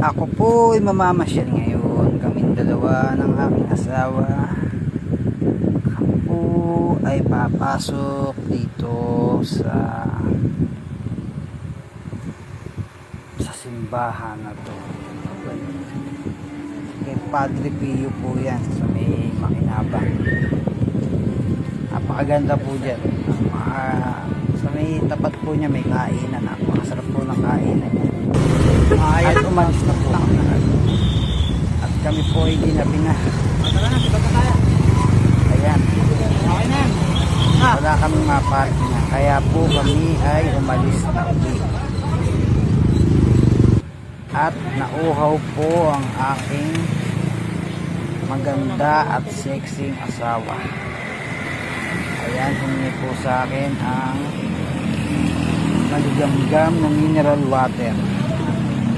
Ako po ay mamamasyal ngayon. Kaming dalawa ng aking asawa. Ako po ay papasok dito sa simbahan na to. Kay Padre Pio po yan sa may Makinabang. Napakaganda po dyan. Sa may tapat po niya may kainan. Napakasarap po ng kainan. At umalis na po kami. At kami po ay ginabi na. Ayan. Wala kaming maparking na. Kaya po kami ay umalis na ulit. At nauhaw po ang aking maganda at sexy asawa. Ayan, humingi po sa akin ang maligamgam na mineral water.